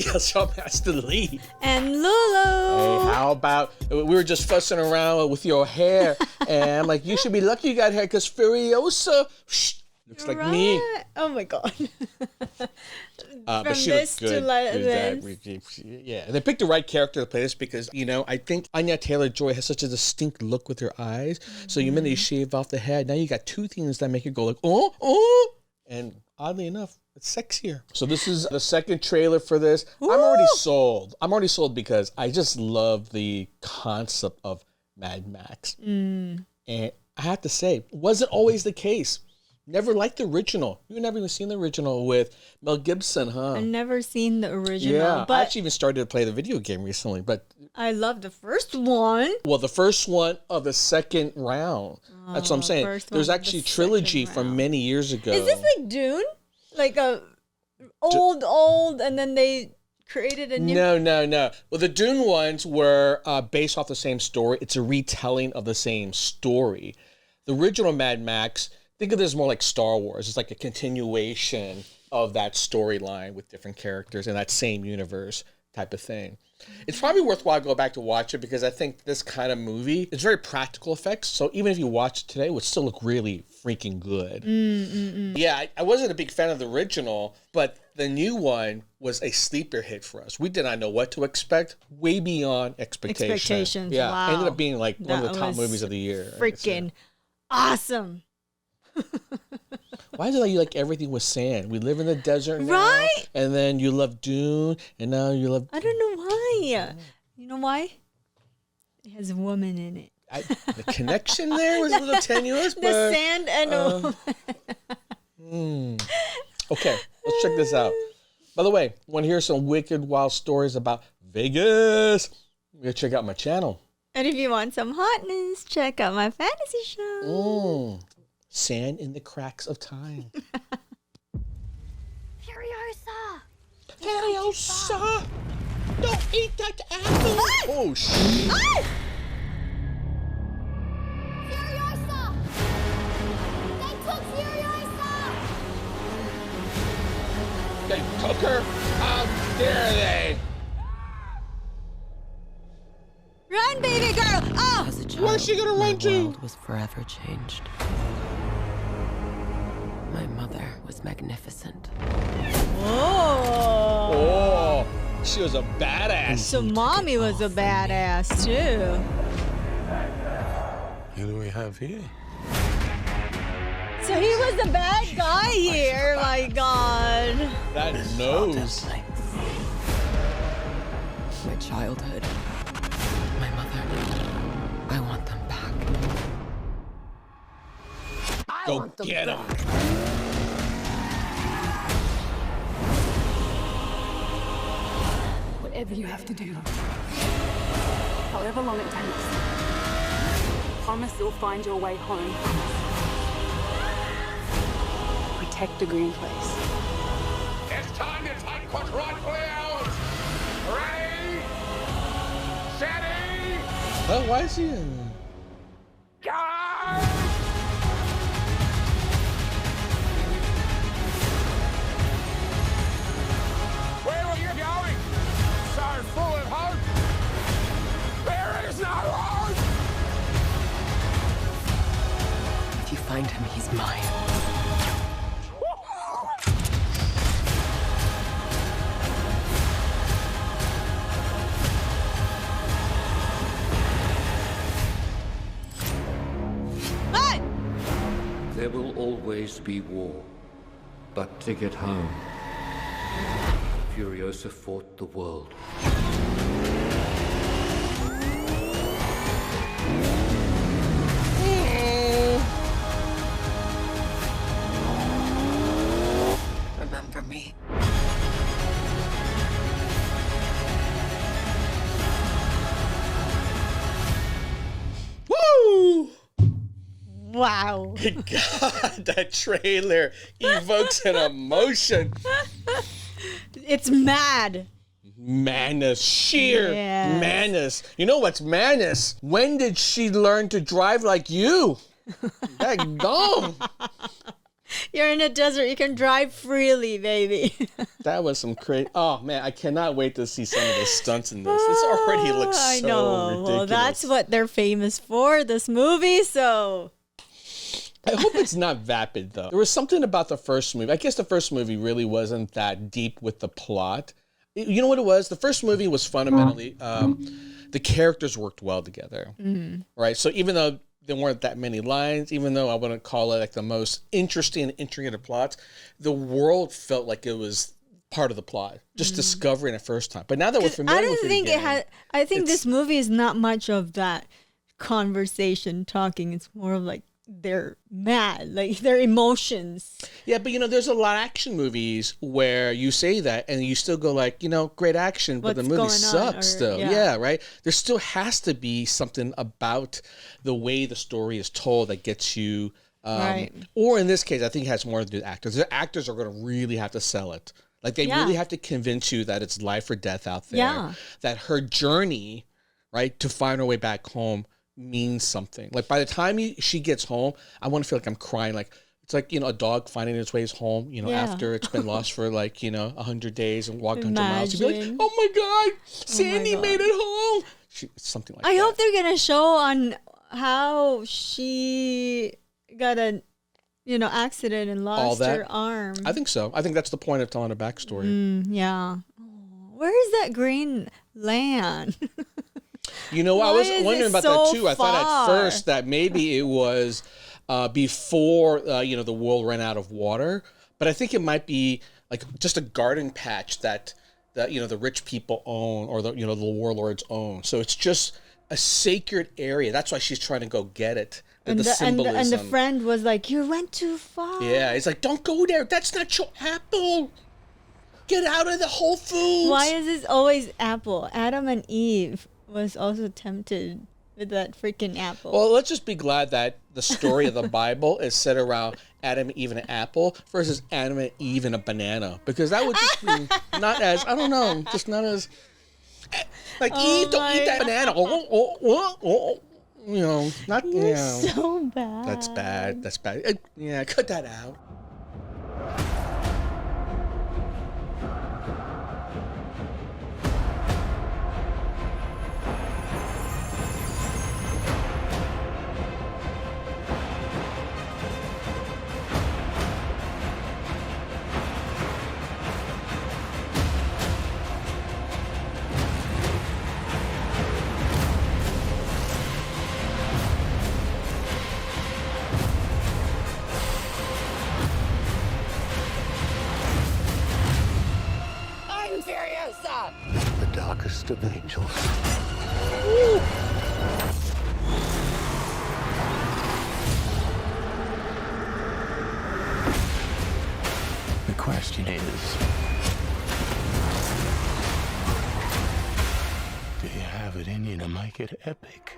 female shall match the lead. And Lulu. Hey, how about, we were just fussing around with your hair, and I'm like, you should be lucky you got hair, because Furiosa, looks like me. Oh my God. But she this looked good. to this. Yeah, and they picked the right character to play this because, you know, I think Anya Taylor-Joy has such a distinct look with her eyes. So you immediately shave off the head. Now you got two things that make you go like, oh. And oddly enough, it's sexier. So this is the second trailer for this. Ooh. I'm already sold. I'm already sold because I just love the concept of Mad Max. And I have to say, wasn't always the case. Never liked the original. You've never even seen the original with Mel Gibson, huh? I've never seen the original. Yeah, but I actually even started to play the video game recently. But I love the first one. well, the first one of the second round. That's what I'm saying. There's actually a trilogy from many years ago. Is this like Dune? Like a old, and then they created a new... No. Well, the Dune ones were based off the same story. It's a retelling of the same story. The original Mad Max... Think of this more like Star Wars. It's like a continuation of that storyline with different characters in that same universe type of thing. It's probably worthwhile to go back to watch it because I think this kind of movie, it's very practical effects. So even if you watch it today, it would still look really freaking good. Yeah, I wasn't a big fan of the original, but the new one was a sleeper hit for us. We did not know what to expect, way beyond expectations. Yeah, wow. Ended up being like one of the top movies of the year. Freaking awesome. Why is it like you like everything with sand? We live in the desert now, right? And then you love Dune, and now you love... I don't know why. You know why? It has a woman in it. The connection there was a little tenuous, but... The sand and a woman. Okay, let's check this out. By the way, want to hear some wicked, wild stories about Vegas? You gotta check out my channel. And if you want some hotness, check out my fantasy show. Sand in the cracks of time. Furiosa! Furiosa! Don't eat that apple! Oh, shit. Furiosa! They took Furiosa! They took her? How dare they? Run, baby girl! Oh! As a child, Where's she gonna run to? My world was forever changed. My mother was magnificent. Oh! She was a badass. So mommy was a badass too. Who do we have here? So he was the bad guy here, my God. That nose. My childhood. My mother. I want them back. Go get him. Whatever you have to do, however long it takes, promise you'll find your way home. Protect the green place. It's time to take what's rightfully ours. Ready? Steady? Oh, why is he in? Go! Where are you going? So full of hope. There is no hope. If you find him, he's mine. There will always be war, but to get home, Furiosa fought the world. Remember me. Woo! Wow. God, that trailer evokes an emotion. It's mad. Madness, sheer Yes. madness. You know what's madness? When did she learn to drive like you? That gum. You're in a desert. You can drive freely, baby. That was some crazy. Oh man, I cannot wait to see some of the stunts in this. This already looks I so know. ridiculous. Well, that's what they're famous for, this movie. So I hope it's not vapid though. There was something about the first movie. I guess the first movie really wasn't that deep with the plot. You know what it was? The first movie was fundamentally the characters worked well together, right? So even though there weren't that many lines, even though I wouldn't call it like the most interesting and intricate plots, the world felt like it was part of the plot, just discovering it first time. But now that we're familiar I don't with it think again, it had. I think it's- this movie is not much of that conversation talking. It's more of like they're mad, like their emotions. Yeah, but there's a lot of action movies where you say that and you still go like, great action, but the What's movie going on, sucks or- still. yeah. Yeah, right? There still has to be something about the way the story is told that gets you, Right. or in this case, I think it has more to do with actors. The actors are going to really have to sell it. Like they Yeah. really have to convince you that it's life or death out there. Yeah. That her journey, right, to find her way back home means something. Like by the time she gets home, I want to feel like I'm crying. Like it's like a dog finding its way home. Yeah. After it's been lost for like 100 days and walked 100 miles. You'd be like, Imagine. oh my god, Sandy God. made it home. Something like I that. hope they're gonna show on how she got a, accident and All lost that? her arm. I think so. I think that's the point of telling a backstory. Yeah. Oh, where is that green land? I Why was is wondering it about so that too. I thought at far? first that maybe it was before the world ran out of water, but I think it might be like just a garden patch that the rich people own or the warlords own. So it's just a sacred area. That's why she's trying to go get it. and the the symbolism. friend was like, "You went too far." Yeah, it's like, don't go there. That's not your apple. Get out of the Whole Foods. Why is this always apple? Adam and Eve was also tempted with that freaking apple. Well, let's just be glad that the story of the Bible is set around Adam, Eve, and an apple versus Adam and Eve and a banana. Because that would just be not as, I don't know, just not as, like, Eve, don't eat that banana. Not, You're so bad. That's bad. That's bad. Yeah, cut that out. I'm Furiosa! The darkest of angels. The question is, do you have it in you to make it epic?